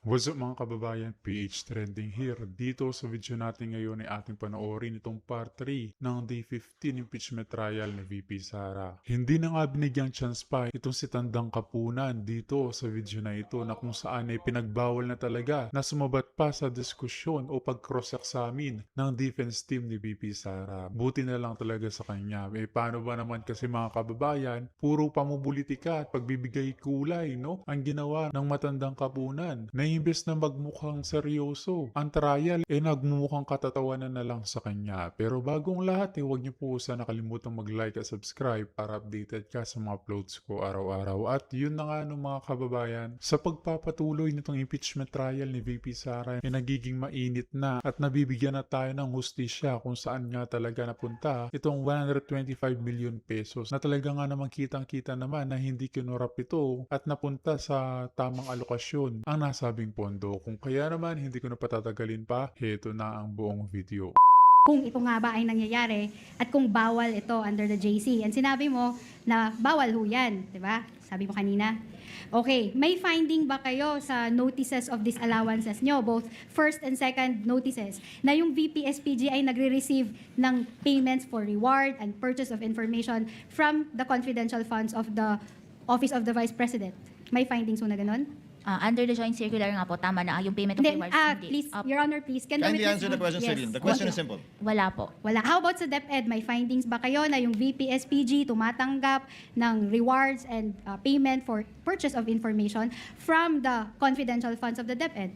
What's up mga kababayan, PH Trending here. Dito sa video natin ngayon ay ating panoorin itong part 3 ng Day 15 impeachment trial ni VP Sara. Hindi na nga binigyang chance pa itong si Tandang Kapunan dito sa video na ito na kung saan ay pinagbawal na talaga na sumabat pa sa diskusyon o pag-cross-examine ng defense team ni VP Sara. Buti na lang talaga sa kanya. Paano ba naman kasi mga kababayan, puro pamumulitika at pagbibigay kulay no ang ginawa ng Matandang Kapunan na imbes na magmukhang seryoso ang trial, nagmumukhang katatawanan na lang sa kanya. Pero bagong lahat, huwag niyo po sana kalimutang mag-like at subscribe para updated ka sa mga uploads ko araw-araw. At yun na nga mga kababayan, sa pagpapatuloy nitong impeachment trial ni VP Sara, nagiging mainit na at nabibigyan na tayo ng hustisya kung saan nga talaga napunta itong 125 million pesos na talaga nga naman kitang-kita naman na hindi kinurap ito at napunta sa tamang alokasyon ang nasabing pondo. Kung kaya naman hindi ko na patatagalin pa, heto na ang buong video. Kung ito nga ba ay nangyayari at kung bawal ito under the JC. And sinabi mo na bawal ho yan, di ba? Sabi mo kanina. Okay, may finding ba kayo sa notices of disallowances nyo, both first and second notices, na yung VP-SPG ay nagre-receive ng payments for reward and purchase of information from the confidential funds of the Office of the Vice President? May findings ho na ganun? Under the joint circular nga po, tama na yung payment of Then, rewards. Hindi. please, Your Honor, please. Can the Kindly witness answer the question, Yes. Celine. The question is simple. Wala po. Wala. How about sa DepEd? May findings ba kayo na yung VP-SPG tumatanggap ng rewards and payment for purchase of information from the confidential funds of the DepEd?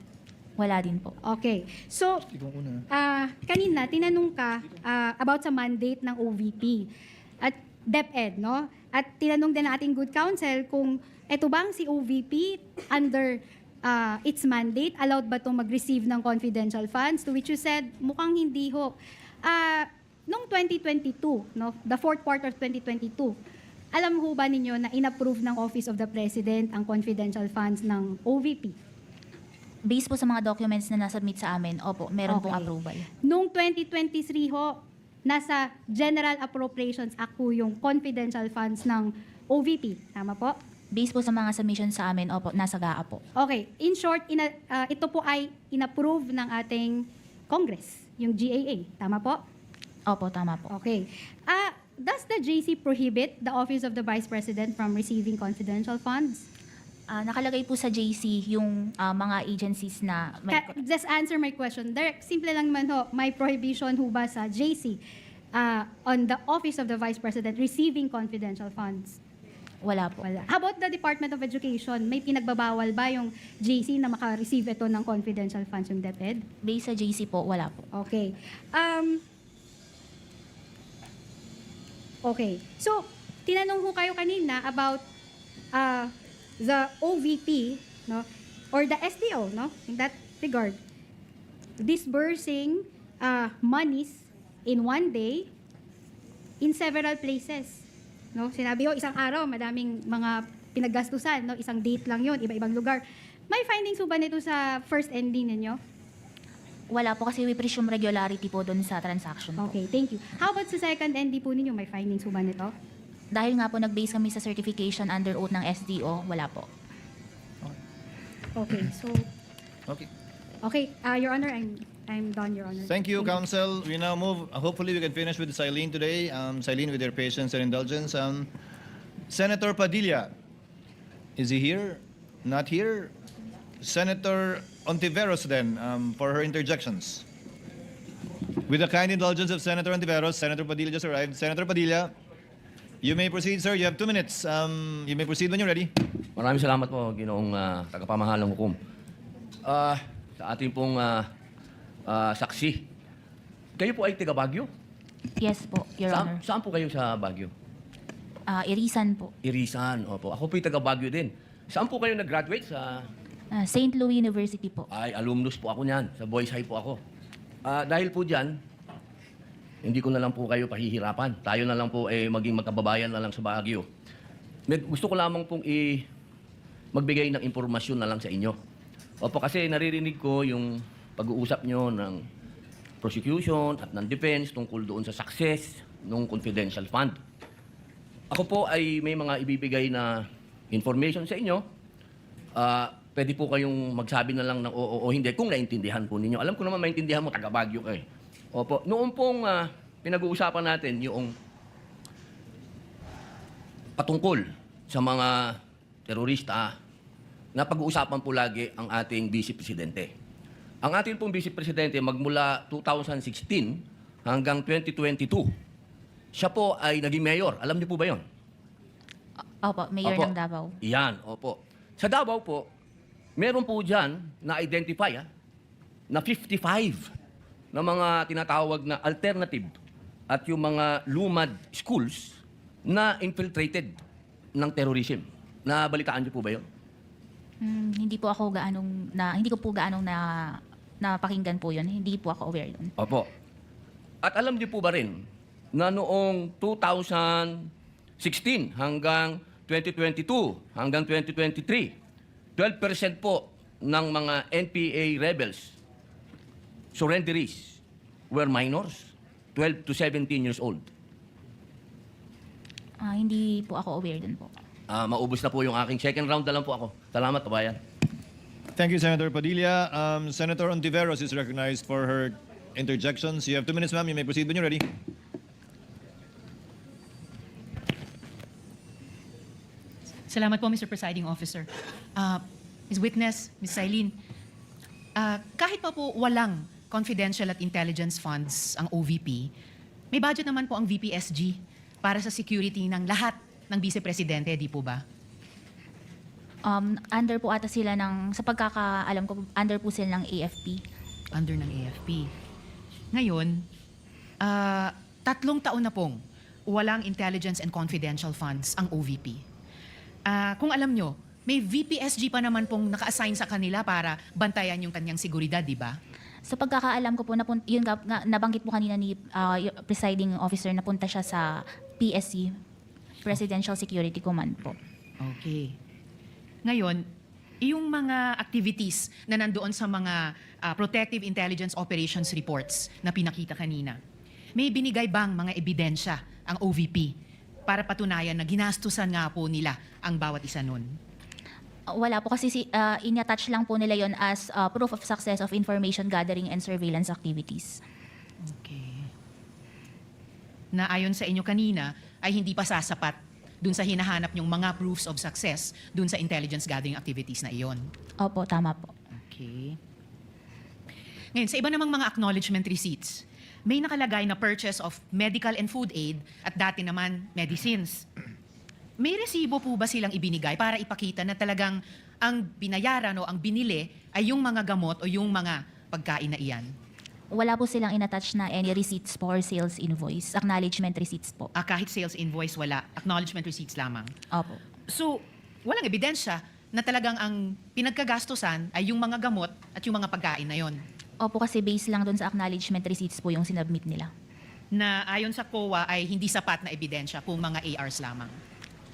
Wala din po. Okay. So, kanina, tinanong ka about sa mandate ng OVP at DepEd, no? At tinanong din natin good counsel kung eto bang si OVP under its mandate, allowed ba itong mag-receive ng confidential funds? To which you said, mukhang hindi ho. Noong 2022, no, the fourth quarter of 2022, alam ho ba ninyo na inapprove ng Office of the President ang confidential funds ng OVP? Based po sa mga documents na nasubmit sa amin, opo, meron pong Okay. approval. Noong 2023 ho, nasa General Appropriations Act po yung confidential funds ng OVP. Tama po? Based po sa mga submissions sa amin, opo, nasa GAA po. Okay. In short, ito po ay inapprove ng ating Congress, yung GAA. Tama po? Opo, tama po. Okay. Does the JC prohibit the Office of the Vice President from receiving confidential funds? Nakalagay po sa JC yung mga agencies na Just answer my question. Direct, simple lang naman ho, may prohibition ho ba sa JC on the Office of the Vice President receiving confidential funds? wala po. Wala. How about the Department of Education? May pinagbabawal ba yung JC na maka-receive ito ng confidential funds yung DepEd? Based sa JC po, wala po. Okay. Okay. So, tinanong ko kayo kanina about the OVP, no, or the SDO, no, in that regard, disbursing monies in one day in several places. No, sinabi ko isang araw, madaming mga pinaggastusan, no, isang date lang 'yon, iba-ibang lugar. May findings ba nito sa first ending ninyo? Wala po kasi we presume regularity po doon sa transaction po. Okay, thank you. How about sa second ND po ninyo? May findings ba nito? Dahil nga po nag-base kami sa certification under oath ng SDO, wala po. Okay, so Okay. okay, Your Honor, I'm done, Your Honor. Thank you, Counsel. We now move. Hopefully, we can finish with Silene today. Silene, with your patience and indulgence. Senator Padilla, is he here? Not here. Senator Ontiveros, then, for her interjections. With the kind indulgence of Senator Ontiveros, Senator Padilla just arrived. Senator Padilla, you may proceed, sir. You have 2 minutes. You may proceed when you're ready. Maraming salamat po, Ginoong tagapamahalang hukom. Sa ating pong saksi, kayo po ay taga Baguio? Yes po, Your Honor. Saan po kayo sa Baguio? Irisan po. Irisan, opo. Ako po ay taga Baguio din. Saan po kayo nag-graduate? Sa St. Louis University po. Ay, alumnus po ako niyan. Sa Boys High po ako. Dahil po dyan, hindi ko na lang po kayo pahihirapan. Tayo na lang po maging magkababayan na lang sa Baguio. Gusto ko lamang pong magbigay ng impormasyon na lang sa inyo. Opo, kasi naririnig ko yung pag-uusap nyo ng prosecution at ng defense tungkol doon sa success ng confidential fund. Ako po ay may mga ibibigay na information sa inyo pwede po kayong magsabi na lang ng oo o hindi kung naintindihan po ninyo. Alam ko naman maintindihan mo, taga Baguio ka eh. Opo. Noong pong pinag-uusapan natin yung patungkol sa mga terorista, na pag-uusapan po lagi ang ating Vice Presidente. Ang ating pong Vice Presidente magmula 2016 hanggang 2022, siya po ay naging mayor. Alam niyo po ba yon? Opo, Mayor Opo. ng Davao. Iyan, opo. Sa Davao po, meron po dyan na-identify na 55 na mga tinatawag na alternative at yung mga lumad schools na infiltrated ng terrorism. Nabalitaan niyo po ba yun? Hindi ko po gaanong napakinggan po yun. Hindi po ako aware yun. Opo. At alam niyo po ba rin na noong 2016 hanggang 2022 hanggang 2023, 12% po ng mga NPA rebels, surrenderies, were minors, 12 to 17 years old. Hindi po ako aware dun po. Maubos na po yung aking second round na lang po ako. Salamat, kabayan. Thank you, Senator Padilla. Senator Ontiveros is recognized for her interjections. You have 2 minutes, ma'am. You may proceed when you're ready. Salamat po, Mr. Presiding Officer. Ms. Witness, Ms. Sailin, kahit pa po walang confidential at intelligence funds ang OVP, may budget naman po ang VPSG para sa security ng lahat ng Vice Presidente, di po ba? Under po ata sila sa pagkakaalam ko, under po sila ng AFP. Under ng AFP. Ngayon, 3 taon na pong walang intelligence and confidential funds ang OVP. Kung alam nyo, may VPSG pa naman pong naka-assign sa kanila para bantayan yung kanyang seguridad, di ba? Sa pagkakaalam ko po, yun nga, nabanggit po kanina ni Presiding Officer, napunta siya sa PSC, Presidential Security Command po. Okay. Ngayon, yung mga activities na nandoon sa mga Protective Intelligence Operations Reports na pinakita kanina, may binigay bang mga ebidensya ang OVP para patunayan na ginastusan nga po nila ang bawat isa nun? Wala po kasi in-attach lang po nila yon as proof of success of information gathering and surveillance activities. Okay. Na ayon sa inyo kanina, ay hindi pa sasapat dun sa hinahanap nyong mga proofs of success dun sa intelligence gathering activities na iyon. Opo, tama po. Okay. Ngayon, sa iba namang mga acknowledgement receipts, may nakalagay na purchase of medical and food aid at dati naman medicines. May resibo po ba silang ibinigay para ipakita na talagang ang binayaran o ang binili ay yung mga gamot o yung mga pagkain na iyan? Wala po silang in-attach na any receipts po or sales invoice, acknowledgement receipts po. Kahit sales invoice, wala. Acknowledgement receipts lamang. Opo. So, walang ebidensya na talagang ang pinagkagastusan ay yung mga gamot at yung mga pagkain na yon. Opo, kasi based lang doon sa acknowledgement receipts po yung sinubmit nila. Na ayon sa COA ay hindi sapat na ebidensya kung mga ARs lamang.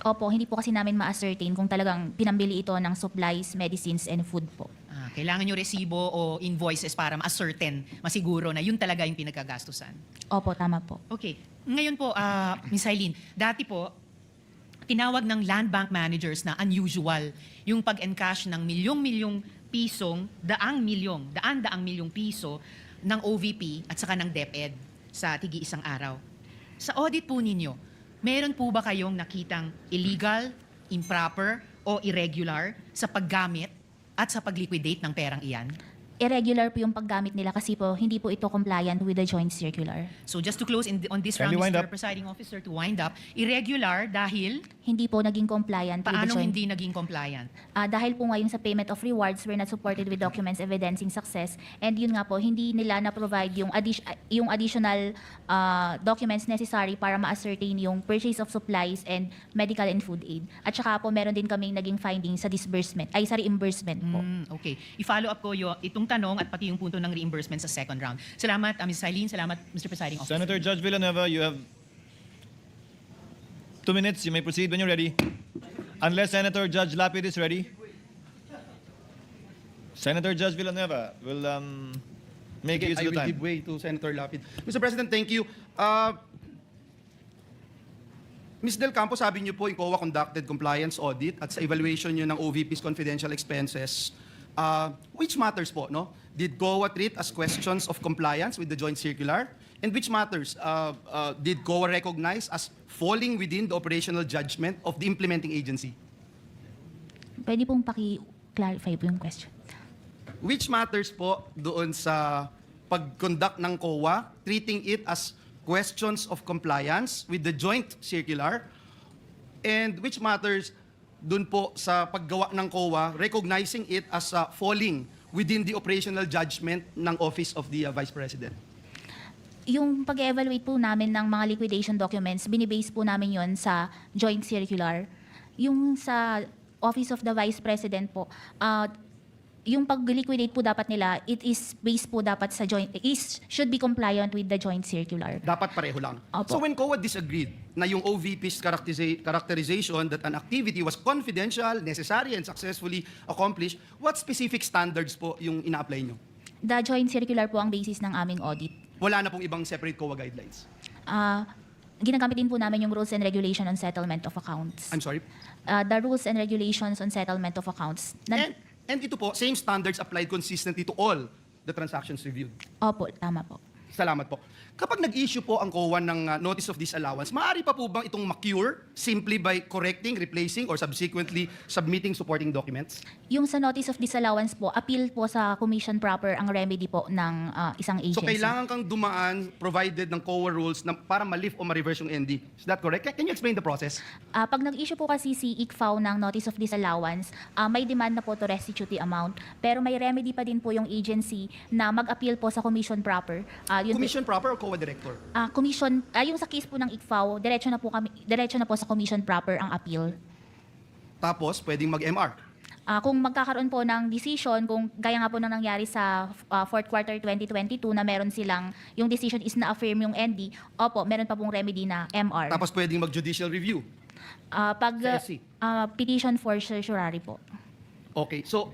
Opo, hindi po kasi namin ma-ascertain kung talagang pinambili ito ng supplies, medicines, and food po. Kailangan nyo resibo o invoices para ma-ascertain, masiguro na yun talaga yung pinagkagastusan. Opo, tama po. Okay. Ngayon po, Ms. Eileen, dati po, tinawag ng land bank managers na unusual yung pag-encash ng milyong-milyong pisong, daang milyong piso ng OVP at saka ng DepEd sa tigi-isang araw. Sa audit po ninyo, meron po ba kayong nakitang illegal, improper o irregular sa paggamit at sa pag-liquidate ng perang iyan? Irregular po yung paggamit nila kasi po hindi po ito compliant with the joint circular. So just to close on this round, Kindly wind Mr. up. Presiding Officer, to wind up, irregular dahil Hindi po naging compliant with the paanong joint. hindi naging compliant? Dahil po ngayon sa payment of rewards, we're not supported with documents evidencing success. And yun nga po, hindi nila na-provide yung additional documents necessary para ma-ascertain yung purchase of supplies and medical and food aid. At saka po, meron din kaming naging findings sa sa reimbursement po. Okay. I-follow up ko itong tanong at pati yung punto ng reimbursement sa second round. Salamat, Ms. Eileen. Salamat, Mr. Presiding Officer. Senator Judge Villanueva, you have 2 minutes. You may proceed when you're ready. Unless Senator Judge Lapid is ready. Senator Judge Villanueva will make use I of the will give time. way to Senator Lapid. Mr. President, thank you. Ms. Del Campo, sabi niyo po yung COA conducted compliance audit at sa evaluation niyo ng OVP's confidential expenses, which matters po, no? Did COA treat as questions of compliance with the joint circular? And which matters did COA recognize as falling within the operational judgment of the implementing agency? Pwede pong paki-clarify po yung question. Which matters po doon sa pag-conduct ng COA, treating it as questions of compliance with the joint circular, and which matters doon po sa paggawa ng COA, recognizing it as falling within the operational judgment ng Office of the Vice President. Yung pag-evaluate po namin ng mga liquidation documents, binibase po namin yon sa joint circular. Yung sa Office of the Vice President po, yung pag-liquidate po dapat nila, it is based po dapat sa joint, should be compliant with the joint circular. Dapat pareho lang. Opo. So when COA disagreed na yung OVP's characterization that an activity was confidential, necessary, and successfully accomplished, what specific standards po yung ina-apply nyo? The joint circular po ang basis ng aming audit. Wala na pong ibang separate COA guidelines. Ginagamit din po namin yung rules and regulation on settlement of accounts. I'm sorry? The rules and regulations on settlement of accounts. And ito po, same standards applied consistently to all the transactions reviewed. Opo, tama po. Salamat po. Kapag nag-issue po ang COA ng notice of disallowance, maaari pa po bang itong ma-cure simply by correcting, replacing, or subsequently submitting supporting documents? Yung sa notice of disallowance po, appeal po sa commission proper ang remedy po ng isang agency. So kailangan kang dumaan provided ng COA rules na para ma-lift o ma-reverse yung ND. Is that correct? Can you explain the process? Pag nag-issue po kasi si ICFAO ng notice of disallowance, may demand na po to restitute the amount. Pero may remedy pa din po yung agency na mag-appeal po sa commission proper. Commission proper or COA director? Commission, yung sa case po ng ICFAO, diretso na po sa commission proper ang appeal. Tapos, pwedeng mag-MR. Kung magkakaroon po ng decision, kung gaya nga po nang nangyari sa fourth quarter 2022 na meron silang, yung decision is na-affirm yung ND, opo, meron pa pong remedy na MR. Tapos pwedeng mag-judicial review. Pag Sa SC. petition for certiorari po. Okay, so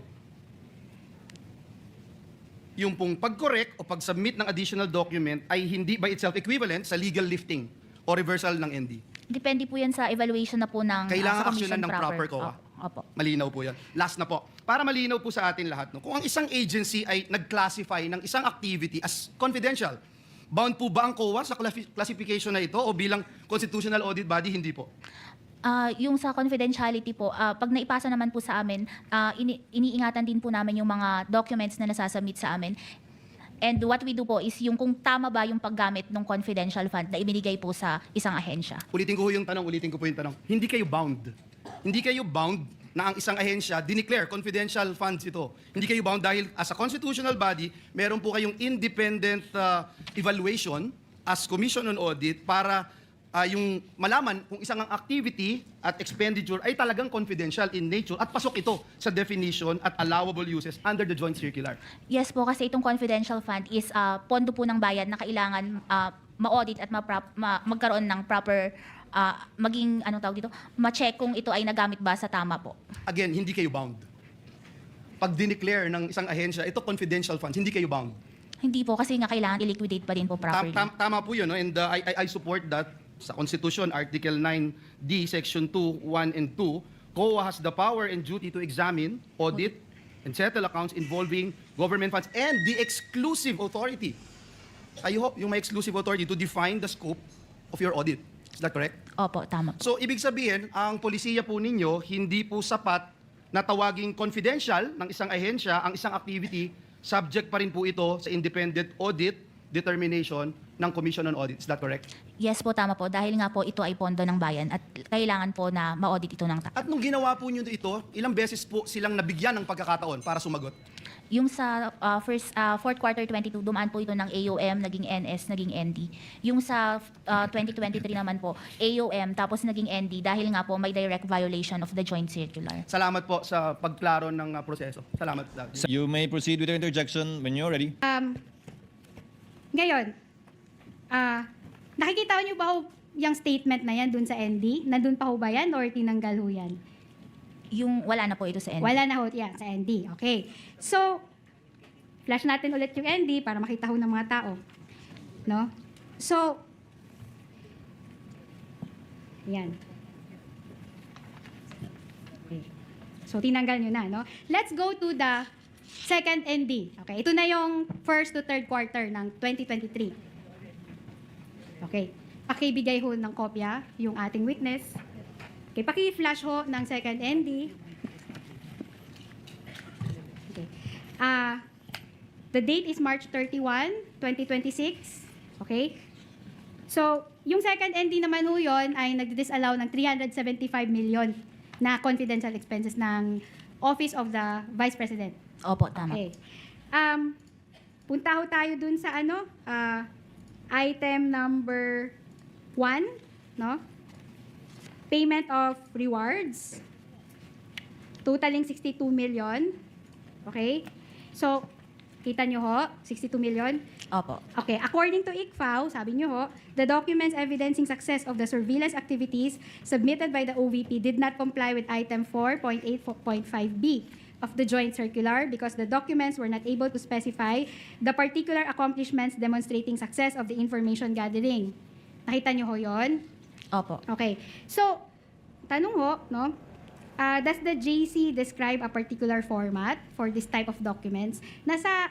yung pong pag-correct o pag-submit ng additional document ay hindi by itself equivalent sa legal lifting o reversal ng ND. Depende po yan sa evaluation na po ng Kailangan sa commission aksyonan ng proper COA. Opo. Malinaw po yan. Last na po. Para malinaw po sa atin lahat, no? Kung ang isang agency ay nag-classify ng isang activity as confidential, bound po ba ang COA sa classification na ito o bilang constitutional audit body, hindi po? Yung sa confidentiality po, pag naipasa naman po sa amin, iniingatan din po namin yung mga documents na nasasubmit sa amin. And what we do po is yung kung tama ba yung paggamit ng confidential fund na ibinigay po sa isang ahensya. Ulitin ko po yung tanong. Hindi kayo bound. Hindi kayo bound na ang isang ahensya dineclare confidential funds ito. Hindi kayo bound dahil as a constitutional body, meron po kayong independent evaluation as Commission on Audit para yung malaman kung isang ang activity at expenditure ay talagang confidential in nature at pasok ito sa definition at allowable uses under the joint circular. Yes po, kasi itong confidential fund is pondo po ng bayan na kailangan ma-audit at magkaroon ng proper, maging, anong tawag dito, ma-check kung ito ay nagamit ba sa tama po. Again, hindi kayo bound. Pag dineclare ng isang ahensya, ito confidential funds, hindi kayo bound. Hindi po, kasi nga kailangan i-liquidate pa din po properly. Tama po yun, no? And I support that. Sa Constitution, Article 9D, Section 2, 1 and 2, COA has the power and duty to examine, audit, and settle accounts involving government funds and the exclusive authority. I hope yung may exclusive authority to define the scope of your audit. Is that correct? Opo, tama po. So, ibig sabihin, ang polisiya po ninyo, hindi po sapat na tawaging confidential ng isang ahensya, ang isang activity, subject pa rin po ito sa independent audit determination ng Commission on Audit. Is that correct? Yes po, tama po. Dahil nga po ito ay pondo ng bayan at kailangan po na ma-audit ito ng At nung ginawa po nyo ito, ilang beses po silang nabigyan ng pagkakataon para sumagot? Yung sa fourth quarter 22, dumaan po ito ng AOM, naging NS, naging ND. Yung sa 2023 naman po, AOM, tapos naging ND dahil nga po may direct violation of the joint circular. Salamat po sa pagklaro ng proseso. Salamat. You may proceed with your interjection when you're ready. Ngayon, nakikita niyo ba ho yung statement na yan dun sa ND? Nandun pa ho ba yan or tinanggal ho yan? Yung wala na po ito sa ND. Wala na ho yan sa ND. Okay. So, flash natin ulit yung ND para makita ho ng mga tao. No? So, Yan. Okay. So, tinanggal nyo na, no? Let's go to the second ND. Okay, ito na yung first to third quarter ng 2023. Okay, pakibigay ho ng kopya yung ating witness. Okay, paki-flash ho ng second ND. Okay. The date is March 31, 2026. Okay? So, yung second ND naman ho yun ay nag-disallow ng 375 million na confidential expenses ng Office of the Vice President. Opo, tama. Okay. Punta ho tayo dun sa item number 1, no? Payment of rewards. Totaling 62 million. Okay? So, kita nyo ho, 62 million. Opo. Okay, according to ICFAO, sabi nyo ho, the documents evidencing success of the surveillance activities submitted by the OVP did not comply with item 4.8.5b of the joint circular because the documents were not able to specify the particular accomplishments demonstrating success of the information gathering. Nakita nyo ho yun? Opo. Okay. So, tanong ho, no? Does the JC describe a particular format for this type of documents?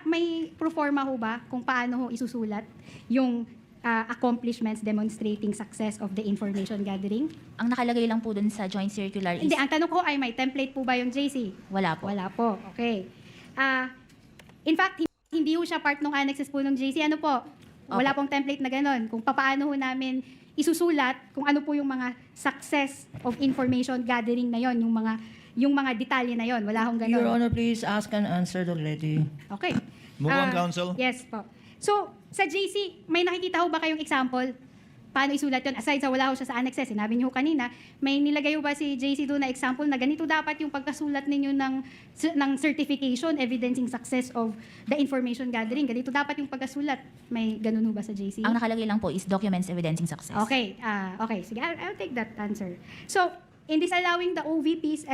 May proforma ho ba kung paano ho isusulat yung accomplishments demonstrating success of the information gathering? Ang nakalagay lang po dun sa joint circular is Hindi, ang tanong ko ay may template po ba yung JC? wala po. Wala po. Okay. In fact, hindi ho siya part ng annexes po ng JC. Ano po? Wala pong template na ganun. Kung paano ho namin isusulat kung ano po yung mga success of information gathering na yon, yung mga detalye na yon. Wala hong ganun. Your Honor, please ask and answer already. Okay. Move on, counsel. Yes po. So, sa JC, may nakikita ho ba kayong example? Paano isulat yun? Aside sa wala ho siya sa annexes, sinabi niyo ho kanina, may nilagay ho ba si JC doon na example na ganito dapat yung pagkasulat ninyo ng certification evidencing success of the information gathering? Ganito dapat yung pagkasulat. May ganun ho ba sa JC? Ang nakalagay lang po is documents evidencing success. Okay. Okay. Sige, I'll take that answer. So, in disallowing the OVP's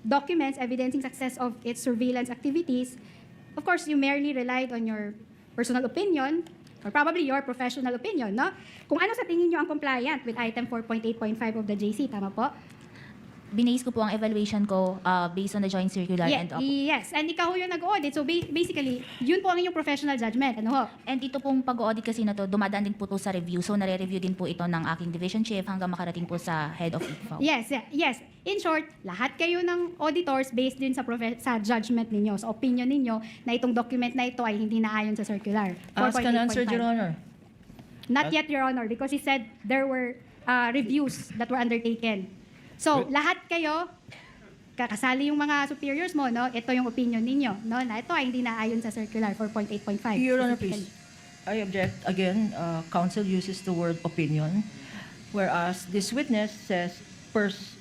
documents evidencing success of its surveillance activities, of course, you merely relied on your personal opinion or probably your professional opinion, no? Kung ano sa tingin nyo ang compliant with item 4.8.5 of the JC, tama po? Binase ko po ang evaluation ko based on the joint circular and Yes, and ikaw yung nag-audit. So basically, yun po ang inyong professional judgment. Ano ho? And ito pong pag-audit kasi na to, dumadaan din po to sa review. So nare-review din po ito ng aking division chief hanggang makarating po sa head of ICFAO. Yes. In short, lahat kayo ng auditors based din sa sa judgment ninyo, sa opinion ninyo na itong document na ito ay hindi naayon sa circular. Ask and answer, 4.8.5. Your Honor. Not yet, Your Honor, because he said there were reviews that were undertaken. So, lahat kayo, kakasali yung mga superiors mo, no? Ito yung opinion ninyo, no? Na ito ay hindi naayon sa circular 4.8.5. Your Honor, please. I object. Again, counsel uses the word opinion, whereas this witness says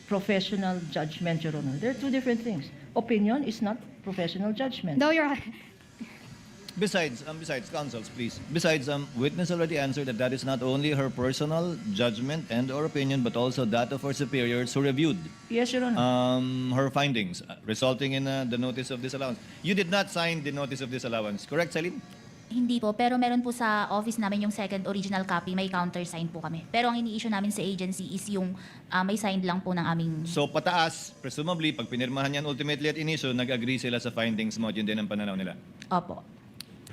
professional judgment, Your Honor. They're two different things. Opinion is not professional judgment. No, Your Honor. Besides, counsels, please. Besides, witness already answered that that is not only her personal judgment and or opinion, but also that of her superiors who reviewed Yes, Your Honor. her findings, resulting in the notice of disallowance. You did not sign the notice of disallowance, correct, Celine? Hindi po, pero meron po sa office namin yung second original copy, may countersign po kami. Pero ang ini-issue namin sa agency is yung may signed lang po ng aming... So pataas, presumably, pag pinirmahan yan ultimately at iniso, nag-agree sila sa findings mo at yun din ang pananaw nila. Opo.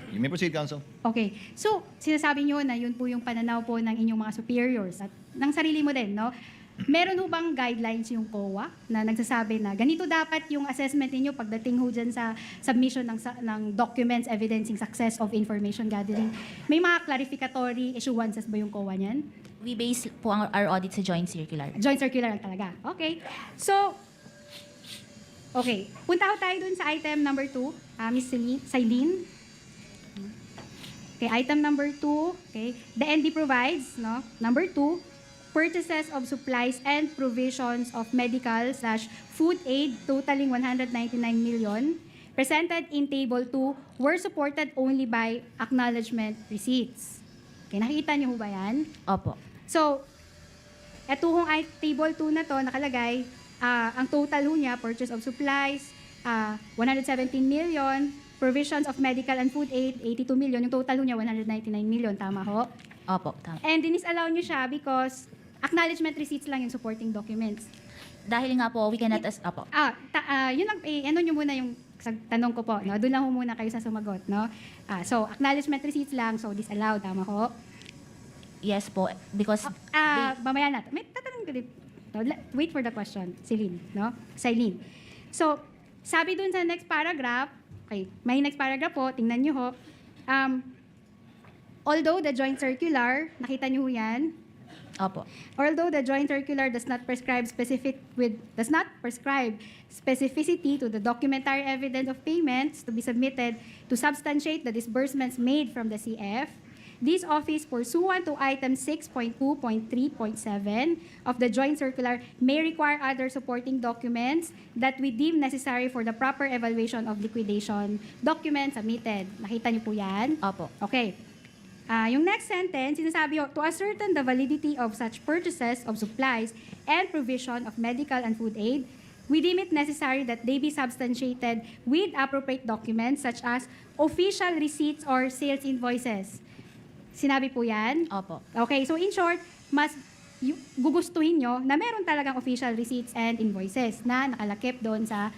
You may proceed, counsel. Okay. So, sinasabi nyo na yun po yung pananaw po ng inyong mga superiors at ng sarili mo din, no? Meron ho bang guidelines yung COA na nagsasabi na ganito dapat yung assessment ninyo pagdating ho dyan sa submission ng documents evidencing success of information gathering? May mga clarificatory issuances ba yung COA niyan? We base po our audit sa joint circular. Joint circular lang talaga. Okay. So, okay. Punta ho tayo dun sa item number 2, Ms. Celine. Okay, item number 2, okay. The ND provides, no? Number 2, purchases of supplies and provisions of medical/food aid totaling 199 million presented in table 2 were supported only by acknowledgement receipts. Okay, nakikita niyo ho ba yan? Opo. So, eto hong table 2 na to nakalagay, ang total ho niya, purchase of supplies, 117 million, provisions of medical and food aid, 82 million. Yung total ho niya, 199 million. Tama ho? Opo, tama. And dinisallow niyo siya because acknowledgement receipts lang yung supporting documents. Dahil nga po, we cannot, apo. Yun lang, ano nyo muna yung tanong ko po, no? Doon lang ho muna kayo sa sumagot, no? So, acknowledgement receipts lang, so disallowed, tama ko? Yes po, because Mamaya natin. May tatanong ko din. No, wait for the question, Celine, no? Celine. So, sabi dun sa next paragraph, okay, may next paragraph po, tingnan nyo ho. Although the joint circular, nakita nyo ho yan, opo. although the joint circular does not prescribe specificity to the documentary evidence of payments to be submitted to substantiate the disbursements made from the CF, this office, pursuant to item 6.2.3.7 of the joint circular, may require other supporting documents that we deem necessary for the proper evaluation of liquidation documents submitted. Nakita niyo po yan? Opo. Okay. Yung next sentence, sinasabi, to ascertain the validity of such purchases of supplies and provision of medical and food aid, we deem it necessary that they be substantiated with appropriate documents such as official receipts or sales invoices. Sinabi po yan? Opo. Okay, so in short, mas gugustuhin nyo na meron talagang official receipts and invoices na nakalakip doon sa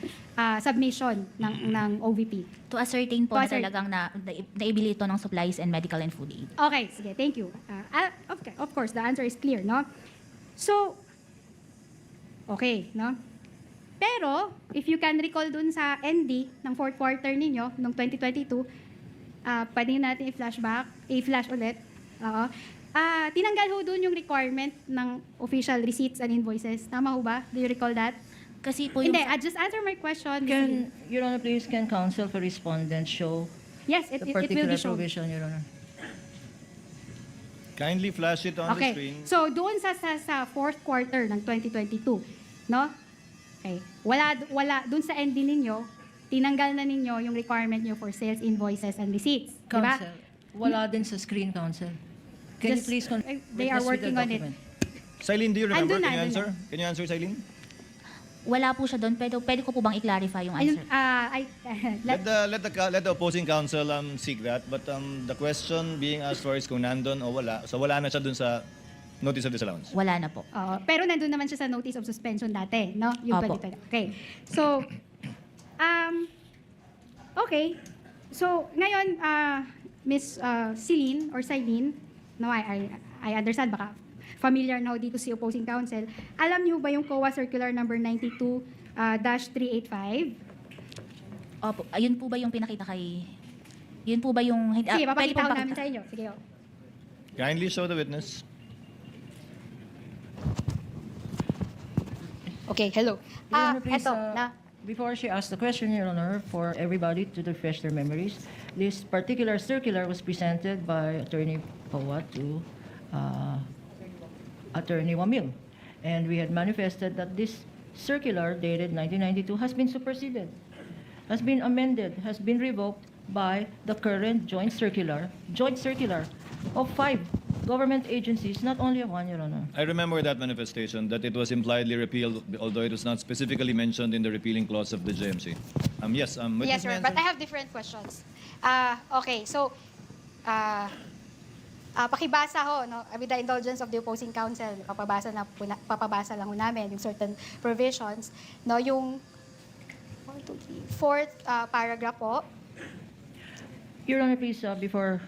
submission ng OVP. To ascertain po To na ascertain. talagang naibili ito ng supplies and medical and food aid. Okay, sige, thank you. Okay, of course, the answer is clear, no? So, okay, no? Pero, if you can recall dun sa ND ng fourth quarter ninyo, noong 2022, pwede natin i-flash ulit. Oo. Tinanggal ho dun yung requirement ng official receipts and invoices. Tama ho ba? Do you recall that? Kasi po yung... Hindi, just answer my question. Can, Your Honor, please, can counsel for respondent show Yes, it the will particular be shown. provision, Your Honor? Kindly flash it on the Okay. screen. So, doon sa fourth quarter ng 2022, no? Okay. Wala doon sa ND ninyo, tinanggal na ninyo yung requirement nyo for sales invoices and receipts. Di ba? Counsel, wala din sa screen, counsel. Can you Just- please they are working on it. Silene, do you remember? Andun na, Can you andun answer? Can you answer, Silene? Wala po siya doon, pero pwede ko po bang i-clarify yung Ayun, answer? Let the opposing counsel seek that. But the question being asked for is kung nandun o wala. So wala na siya dun sa notice of disallowance. Wala na po. pero nandun naman siya sa notice of suspension dati, no? Yung Opo. 2020. Okay. So, okay. So, ngayon, Miss Celine or Silene, no, I understand, baka familiar na ho dito si opposing counsel. Alam niyo ba yung COA Circular number 92-385? Opo, ayun po ba yung pinakita kay... Yun po ba yung... Sige, pwede papakita pong ko namin sa inyo. Sige, oh. Kindly show the witness. Okay, hello. Your Honor, please, Eto, na. before she asks the question, Your Honor, for everybody to refresh their memories, this particular circular was presented by Attorney Pawa to Attorney Wamil. And we had manifested that this circular dated 1992 has been superseded, has been amended, has been revoked by the current joint circular of 5 government agencies, not only one, Your Honor. I remember that manifestation, that it was impliedly repealed, although it was not specifically mentioned in the repealing clause of the JMC. Yes, witness Yes, sir. may But I answer? have different questions. Okay, so, pakibasa ho, no? With the indulgence of the opposing counsel, papabasa lang ho namin yung certain provisions. No, yung 4th paragraph po. Your Honor, please, before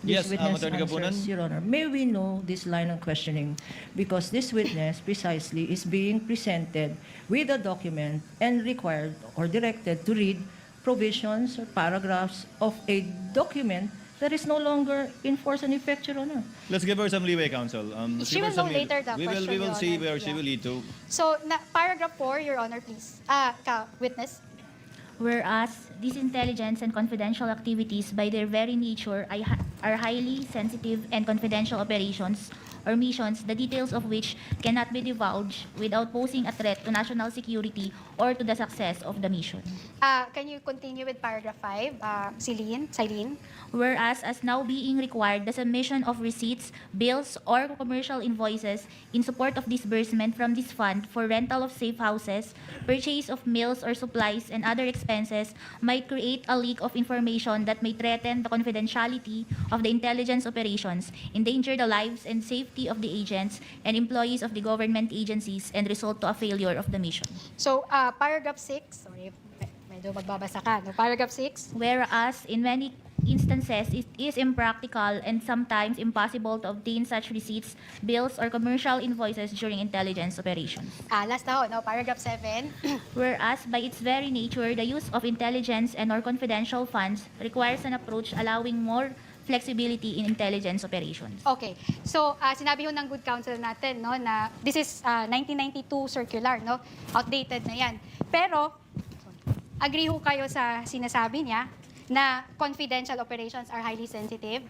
Yes, this witness Attorney Gabunan. answers, Your Honor, may we know this line of questioning? Because this witness precisely is being presented with a document and required or directed to read provisions or paragraphs of a document that is no longer in force and effect, Your Honor. Let's give her some leeway, counsel. She will know later the question, We will Your see Honor. where she Yeah. will lead to. So, paragraph 4, Your Honor, please. Witness. Whereas these intelligence and confidential activities by their very nature are highly sensitive and confidential operations or missions, the details of which cannot be divulged without posing a threat to national security or to the success of the mission. Can you continue with paragraph 5, Celine? Whereas, as now being required, the submission of receipts, bills, or commercial invoices in support of disbursement from this fund for rental of safe houses, purchase of meals or supplies, and other expenses might create a leak of information that may threaten the confidentiality of the intelligence operations, endanger the lives and safety safety of the agents and employees of the government agencies and result to a failure of the mission. So, paragraph 6, sorry, medyo magbabasa ka, no? Paragraph 6, Whereas in many instances it is impractical and sometimes impossible to obtain such receipts, bills, or commercial invoices during intelligence operations. last na ho, no? Paragraph 7, Whereas by its very nature, the use of intelligence and or confidential funds requires an approach allowing more flexibility in intelligence operations. Okay. So, sinabi ho ng good counsel natin, no, na this is 1992 circular, no? Outdated na yan. Pero, agree ho kayo sa sinasabi niya na confidential operations are highly sensitive?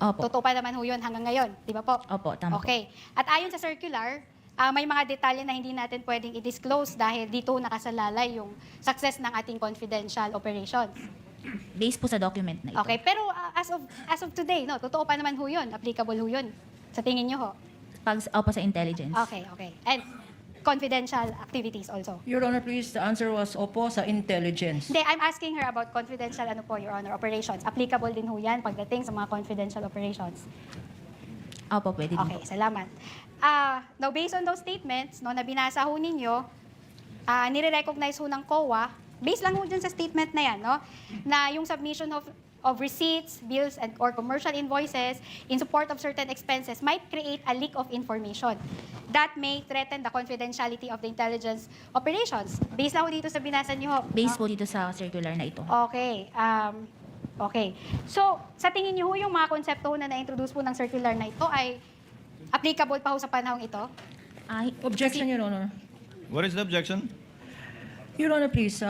Opo. Totoo pa naman ho yun hanggang ngayon, di ba po? Opo, tama po. Okay. At ayon sa circular, may mga detalye na hindi natin pwedeng i-disclose dahil dito nakasalalay yung success ng ating confidential operations. Based po sa document na ito. Okay, pero as of today, no, totoo pa naman ho yun, applicable ho yun. Sa tingin niyo ho? Opo sa intelligence. Okay. And confidential activities also. Your Honor, please, the answer was opo sa intelligence. Hindi, I'm asking her about confidential, Your Honor, operations. Applicable din ho yan pagdating sa mga confidential operations. Opo, pwede din Okay, po. salamat. Now, based on those statements, no, na binasa ho ninyo, nire-recognize ho ng COA, based lang ho dun sa statement na yan, no, na yung submission of receipts, bills, and or commercial invoices in support of certain expenses might create a leak of information that may threaten the confidentiality of the intelligence operations. Based lang ho dito sa binasa niyo ho. Based no? po dito sa circular na ito. Okay. Okay. So, sa tingin niyo ho, yung mga konsepto ho na na-introduce po ng circular na ito ay applicable pa ho sa panahong ito? Objection, Your Honor. What is the objection? Your Honor, please,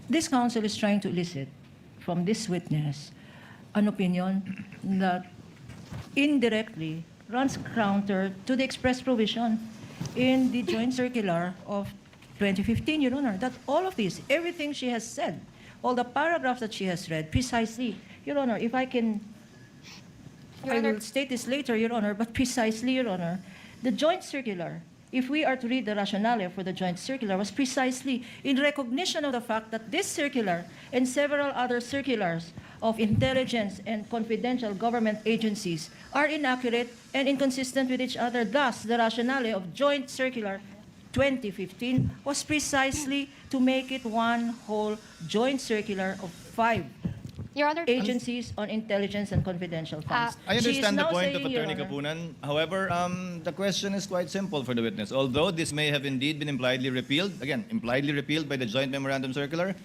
this counsel is trying to elicit from this witness an opinion that indirectly runs counter to the express provision in the joint circular of 2015, Your Honor, that all of this, everything she has said, all the paragraphs that she has read, precisely, Your Honor, if I can, Your I Honor. will state this later, Your Honor, but precisely, Your Honor, the joint circular, if we are to read the rationale for the joint circular, was precisely in recognition of the fact that this circular and several other circulars of intelligence and confidential government agencies are inaccurate and inconsistent with each other. Thus, the rationale of joint circular 2015 was precisely to make it one whole joint circular of 5 Your Honor, agencies on intelligence and confidential funds. I She is understand the now point of saying, Your Attorney Honor, Kapunan. However, the question is quite simple for the witness. Although this may have indeed been impliedly repealed, again, impliedly repealed by the Joint Memorandum Circular,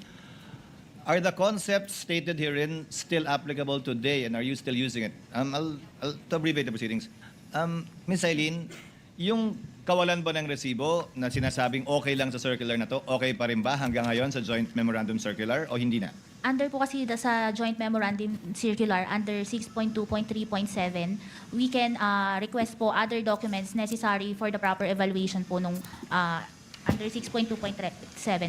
are the concepts stated herein still applicable today, and are you still using it? To abbreviate the proceedings. Ms. Eileen, yung kawalan ba ng resibo na sinasabing okay lang sa circular na to, okay pa rin ba hanggang ngayon sa Joint Memorandum Circular o hindi na? Under po kasi sa Joint Memorandum Circular, under 6.2.3.7, we can request po other documents necessary for the proper evaluation po nung under 6.2.7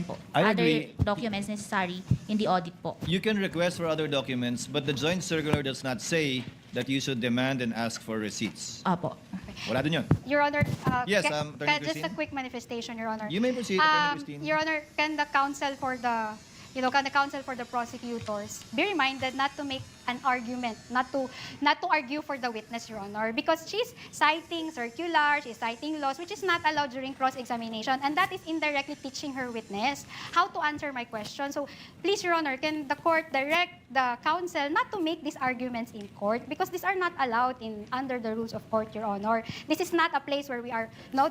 po. I Other agree. documents necessary in the audit po. You can request for other documents, but the Joint Circular does not say that you should demand and ask for receipts. Opo. Wala din yun. Your Honor, Yes, can, Attorney just a Christine? quick manifestation, Your Honor. You may proceed, Attorney Christine. Your Honor, can the counsel for the prosecutors be reminded not to make an argument, not to argue for the witness, Your Honor, because she's citing circulars, she's citing laws, which is not allowed during cross-examination, and that is indirectly teaching her witness how to answer my question. So, please, Your Honor, can the court direct the counsel not to make these arguments in court, because these are not allowed under the rules of court, Your Honor. This is not a place where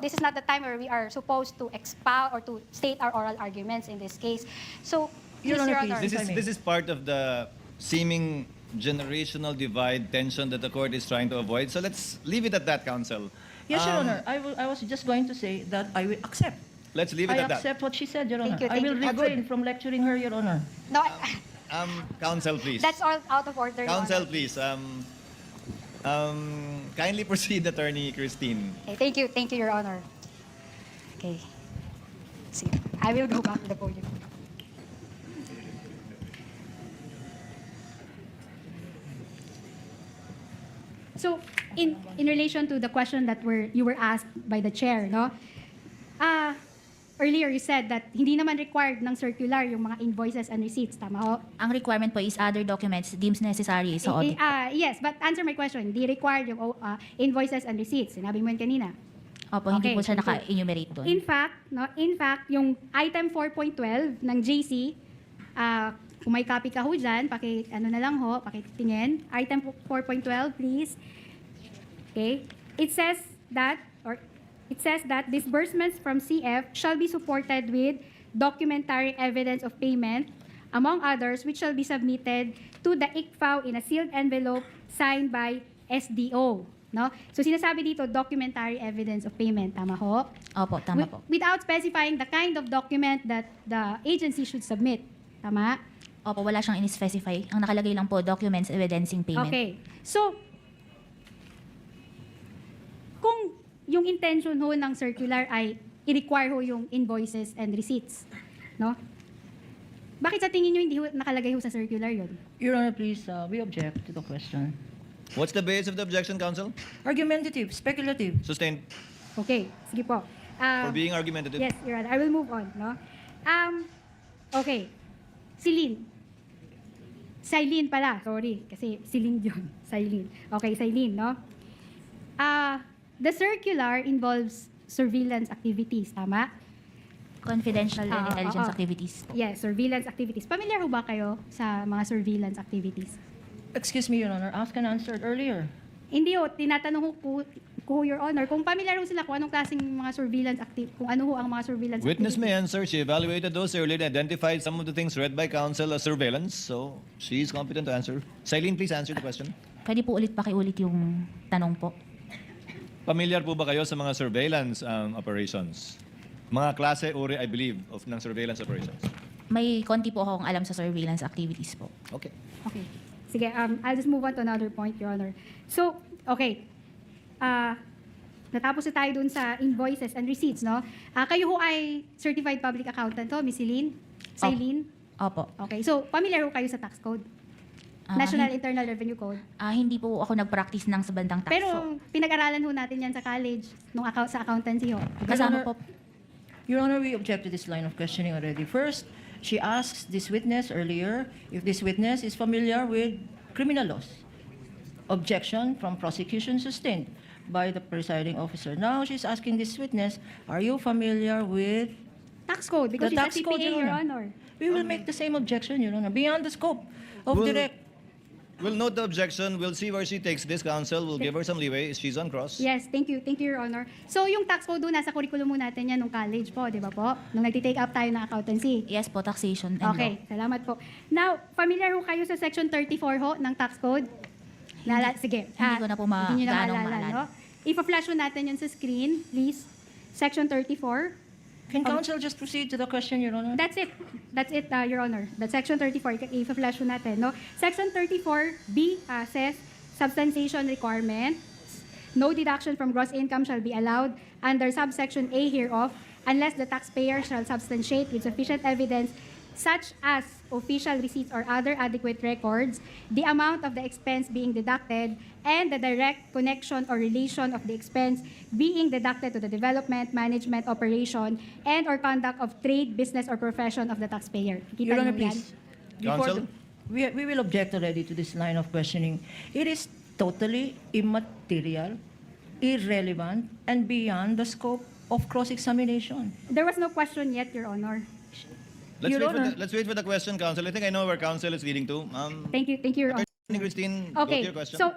this is not the time where we are supposed to expound or to state our oral arguments in this case. So, Your please, Honor, Your please. Honor. If I may. This is part of the seeming generational divide tension that the court is trying to avoid. So let's leave it at that, counsel. Yes, Your Honor. I was just going to say that I will accept. Let's leave it I at that. accept what she said, Your Honor. Thank you, I will thank you. refrain from lecturing her, Your Honor. No, Counsel, please. that's all out of order, Your Counsel, Honor. please. Kindly proceed, Attorney Christine. Okay, thank you, Your Honor. Okay. See, I will go back to the podium. So, in relation to the question that you were asked by the chair, no? earlier you said that hindi naman required ng circular yung mga invoices and receipts. Tama ho? Ang requirement po is other documents deemed necessary sa audit. Yes, but answer my question. Di required yung invoices and receipts. Sinabi mo yun kanina. Opo, hindi Okay, po siya thank you. naka-enumerate doon. In fact, yung item 4.12 ng JC, kung may copy ka ho dyan, ano na lang ho, pakitingin. Item 4.12, please. Okay. It says that disbursements from CF shall be supported with documentary evidence of payment, among others, which shall be submitted to the ICFAO in a sealed envelope signed by SDO. No? So sinasabi dito, documentary evidence of payment. Tama ho? Opo, tama po. Without specifying the kind of document that the agency should submit. Tama? Opo, wala siyang in-specify. Ang nakalagay lang po, documents evidencing payment. Okay. So, kung yung intention ho ng circular ay i-require ho yung invoices and receipts, no? Bakit sa tingin nyo hindi ho nakalagay ho sa circular yun? Your Honor, please, we object to the question. What's the base of the objection, counsel? Argumentative, speculative. Sustained. Okay, sige po. For being argumentative. Yes, Your Honor. I will move on, no? Okay. Silene pala, sorry. Kasi Celine yun. Silene. Okay, Silene, no? The circular involves surveillance activities, tama? Confidential and intelligence oo. activities. Yes, surveillance activities. Familiar ho ba kayo sa mga surveillance activities? Excuse me, Your Honor, asked and answered earlier. Hindi ho, tinatanong ko, Your Honor, kung familiar ho sila kung anong klaseng mga surveillance kung ano ho ang mga surveillance Witness may activities. answer. She evaluated those earlier and identified some of the things read by counsel as surveillance. So, she is competent to answer. Silene, please answer the question. Pwede po pakiulit yung tanong po. Familiar po ba kayo sa mga surveillance operations? Mga klase, uri, I believe, ng surveillance operations. May konti po akong alam sa surveillance activities po. Okay. Okay. Sige, I'll just move on to another point, Your Honor. So, okay. Natapos na tayo dun sa invoices and receipts, no? Kayo ho ay certified public accountant to, Miss Celine? Silene? Opo. Okay. So, familiar ho kayo sa tax code? National Internal Revenue Code. Hindi po ako nag-practice ng sa bandang tax. Pero pinag-aralan ho natin yan sa college, sa accountancy ho. kasama Your po. Your Honor, we object to this line of questioning already. First, she asks this witness earlier if this witness is familiar with criminal laws. Objection from prosecution sustained by the presiding officer. Now she's asking this witness, are you familiar with Tax code, because the she's a tax code, CPA, Your Your Honor? Honor. We will make the same objection, Your Honor, beyond the scope of Well, direct. We'll note the objection. We'll see where she takes this, counsel. We'll give her some leeway. She's on cross. Yes, thank you, Your Honor. So, yung tax code doon, nasa curriculum mo natin yan nung college po, di ba po? Nung nagtitake up tayo ng accountancy. Yes po, taxation and Okay, salamat po. Now, familiar ho kayo sa Section 34 ho ng tax code? Sige. Hindi ko na po hindi nyo na gaano maalala, maalala. no? Ipa-flash ho natin yun sa screen, please. Section 34. Can counsel just proceed to the question, Your Honor? That's it, Your Honor. That's Section 34. Ipa-flash ho natin, no? Section 34B says, substantiation requirements. No deduction from gross income shall be allowed under subsection A hereof unless the taxpayer shall substantiate with sufficient evidence such as official receipts or other adequate records, the amount of the expense being deducted, and the direct connection or relation of the expense being deducted to the development, management, operation, and or conduct of trade, business, or profession of the taxpayer. Kita Your Honor, niyo yan? please. Counsel? We will object already to this line of questioning. It is totally immaterial, irrelevant, and beyond the scope of cross-examination. There was no question yet, Your Honor. Your Honor. Let's wait for the question, counsel. I think I know where counsel is leading to. Thank you, Your Honor. Attorney Christine, go to Okay, your question. so